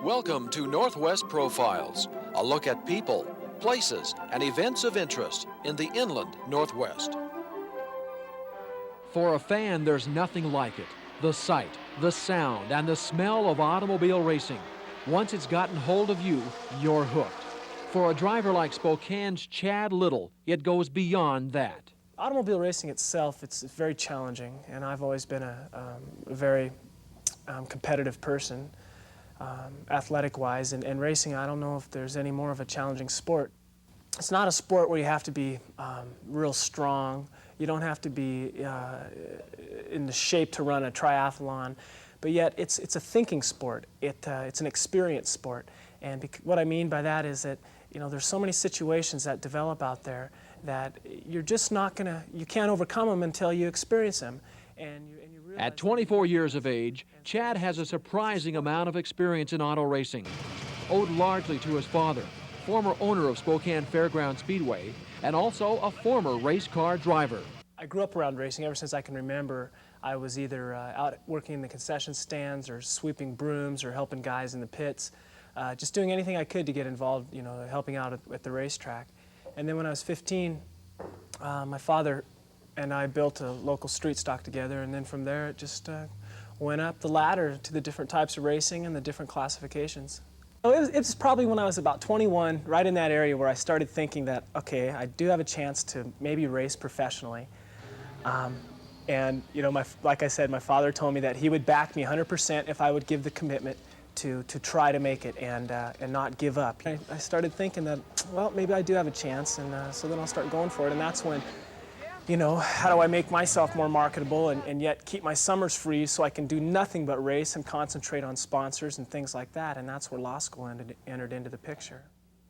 Welcome to Northwest Profiles, a look at people, places, and events of interest in the inland Northwest. For a fan, there's nothing like it. The sight, the sound, and the smell of automobile racing. Once it's gotten hold of you, you're hooked. For a driver like Spokane's Chad Little, it goes beyond that. Automobile racing itself, it's very challenging, and I've always been a very competitive person, athletic-wise, and racing, I don't know if there's any more of a challenging sport. It's not a sport where you have to be real strong. You don't have to be in the shape to run a triathlon, but yet it's a thinking sport. It's an experience sport, and what I mean by that is that there's so many situations that develop out there that you're just not you can't overcome them until you experience them. And you realize at 24 years of age, Chad has a surprising amount of experience in auto racing, owed largely to his father, former owner of Spokane Fairground Speedway, and also a former race car driver. I grew up around racing ever since I can remember. I was either out working in the concession stands or sweeping brooms or helping guys in the pits, just doing anything I could to get involved, helping out at the racetrack. And then when I was 15, my father and I built a local street stock together, and then from there it just went up the ladder to the different types of racing and the different classifications. It was probably when I was about 21, right in that area, where I started thinking that, okay, I do have a chance to maybe race professionally. And like I said, my father told me that he would back me 100% if I would give the commitment to try to make it and not give up. I started thinking that, well, maybe I do have a chance, and so then I'll start going for it. And that's when, how do I make myself more marketable and yet keep my summers free so I can do nothing but race and concentrate on sponsors and things like that. And that's where law school entered into the picture.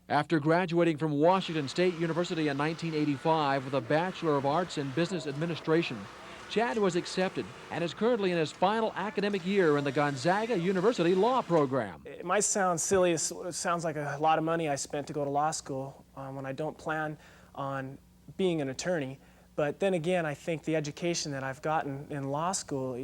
After graduating from Washington State University in 1985 with a Bachelor of Arts in Business Administration, Chad was accepted and is currently in his final academic year in the Gonzaga University Law Program. It might sound silly, it sounds like a lot of money I spent to go to law school when I don't plan on being an attorney. But then again, I think the education that I've gotten in law school,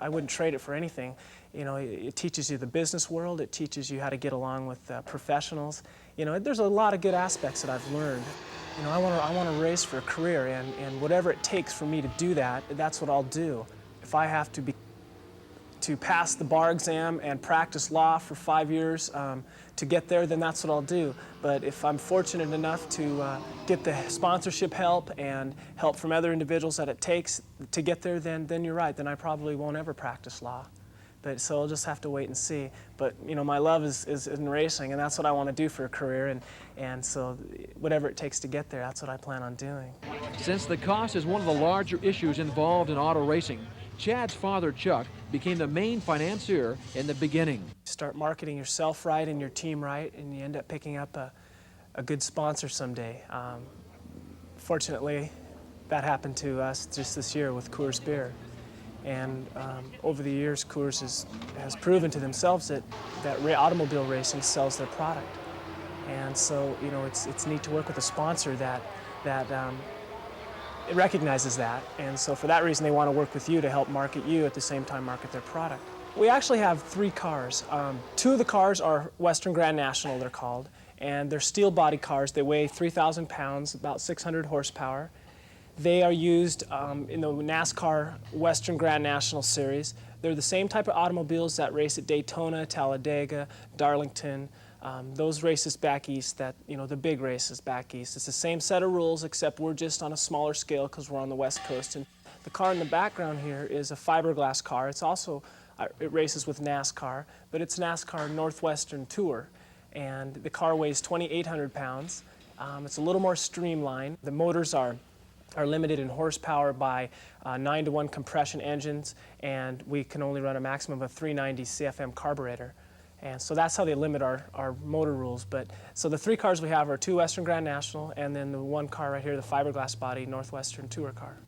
I wouldn't trade it for anything. It teaches you the business world, it teaches you how to get along with professionals. There's a lot of good aspects that I've learned. I want to race for a career, and whatever it takes for me to do that, that's what I'll do. If I have to pass the bar exam and practice law for 5 years to get there, then that's what I'll do. But if I'm fortunate enough to get the sponsorship help and help from other individuals that it takes to get there, then you're right, then I probably won't ever practice law. So I'll just have to wait and see. But my love is in racing, and that's what I want to do for a career, and so whatever it takes to get there, that's what I plan on doing. Since the cost is one of the larger issues involved in auto racing, Chad's father, Chuck, became the main financier in the beginning. Start marketing yourself right and your team right, and you end up picking up a good sponsor someday. Fortunately, that happened to us just this year with Coors Beer. And over the years, Coors has proven to themselves that automobile racing sells their product. And so, it's neat to work with a sponsor that it recognizes that. And so for that reason, they want to work with you to help market you at the same time market their product. We actually have 3 cars. 2 of the cars are Western Grand National, they're called. And they're steel body cars. They weigh 3,000 pounds, about 600 horsepower. They are used in the NASCAR Western Grand National Series. They're the same type of automobiles that race at Daytona, Talladega, Darlington, those races back east, the big races back east. It's the same set of rules, except we're just on a smaller scale because we're on the West Coast. And the car in the background here is a fiberglass car. It's also, it races with NASCAR, but it's NASCAR Northwestern Tour. And the car weighs 2,800 pounds. It's a little more streamlined. The motors are limited in horsepower by 9-to-1 compression engines, and we can only run a maximum of 390 CFM carburetor. And so that's how they limit our motor rules. But so the 3 cars we have are 2 Western Grand National, and then the 1 car right here, the fiberglass body Northwestern Tour car.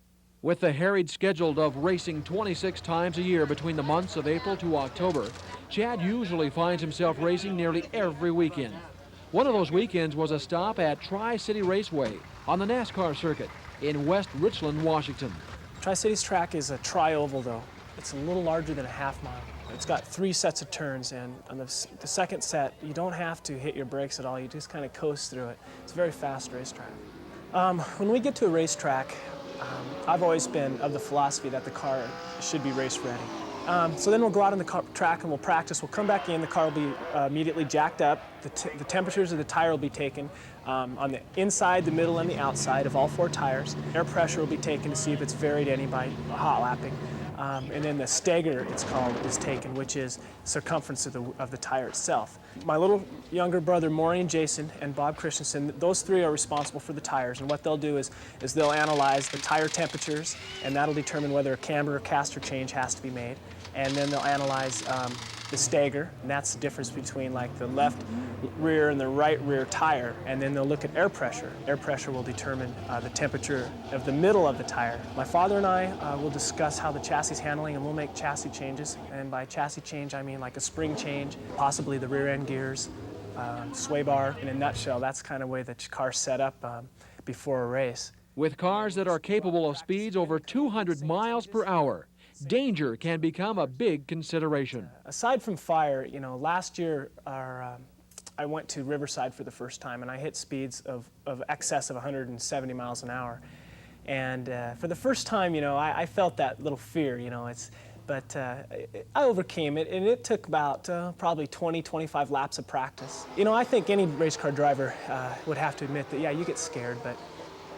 With the harried schedule of racing 26 times a year between the months of April to October, Chad usually finds himself racing nearly every weekend. One of those weekends was a stop at Tri-City Raceway on the NASCAR circuit in West Richland, Washington. Tri-Cities track is a tri-oval, though. It's a little larger than a half mile. It's got 3 sets of turns, and on the second set, you don't have to hit your brakes at all. You just kind of coast through it. It's a very fast racetrack. When we get to a racetrack, I've always been of the philosophy that the car should be race ready. So then we'll go out on the track and we'll practice. We'll come back in, the car will be immediately jacked up. The temperatures of the tire will be taken on the inside, the middle, and the outside of all 4 tires. Air pressure will be taken to see if it's varied any by hot lapping. And then the stagger, it's called, is taken, which is circumference of the tire itself. My little younger brother, Maureen Jason, and Bob Christensen, those 3 are responsible for the tires. And what they'll do is they'll analyze the tire temperatures, and that'll determine whether a camber or caster change has to be made. And then they'll analyze the stagger, and that's the difference between like the left rear and the right rear tire. And then they'll look at air pressure. Air pressure will determine the temperature of the middle of the tire. My father and I will discuss how the chassis is handling, and we'll make chassis changes. And by chassis change, I mean like a spring change, possibly the rear end gears, sway bar. In a nutshell, that's kind of the way the car's set up before a race. With cars that are capable of speeds over 200 miles per hour, danger can become a big consideration. Aside from fire, you know, last year I went to Riverside for the first time, and I hit speeds of excess of 170 miles an hour. And for the first time, you know, I felt that little fear, you know, but I overcame it, and it took about probably 20, 25 laps of practice. You know, I think any race car driver would have to admit that, yeah, you get scared, but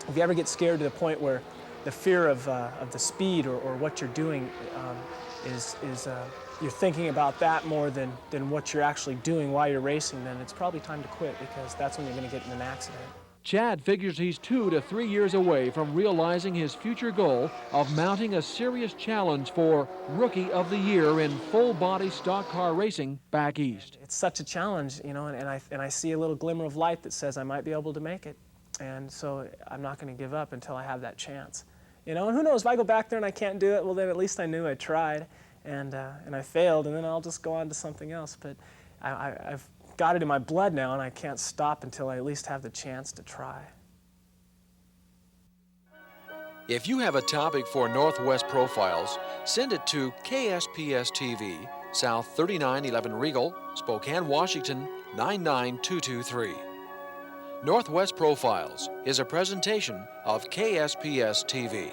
if you ever get scared to the point where the fear of the speed or what you're doing you're thinking about that more than what you're actually doing while you're racing, then it's probably time to quit, because that's when you're going to get in an accident. Chad figures he's 2 to 3 years away from realizing his future goal of mounting a serious challenge for Rookie of the Year in full-body stock car racing back east. It's such a challenge, you know, and I see a little glimmer of light that says I might be able to make it. And so I'm not going to give up until I have that chance. You know, and who knows, if I go back there and I can't do it, well, then at least I knew I tried, and I failed, and then I'll just go on to something else. But I've got it in my blood now, and I can't stop until I at least have the chance to try. If you have a topic for Northwest Profiles, send it to KSPS TV, South 3911 Regal, Spokane, Washington, 99223. Northwest Profiles is a presentation of KSPS TV.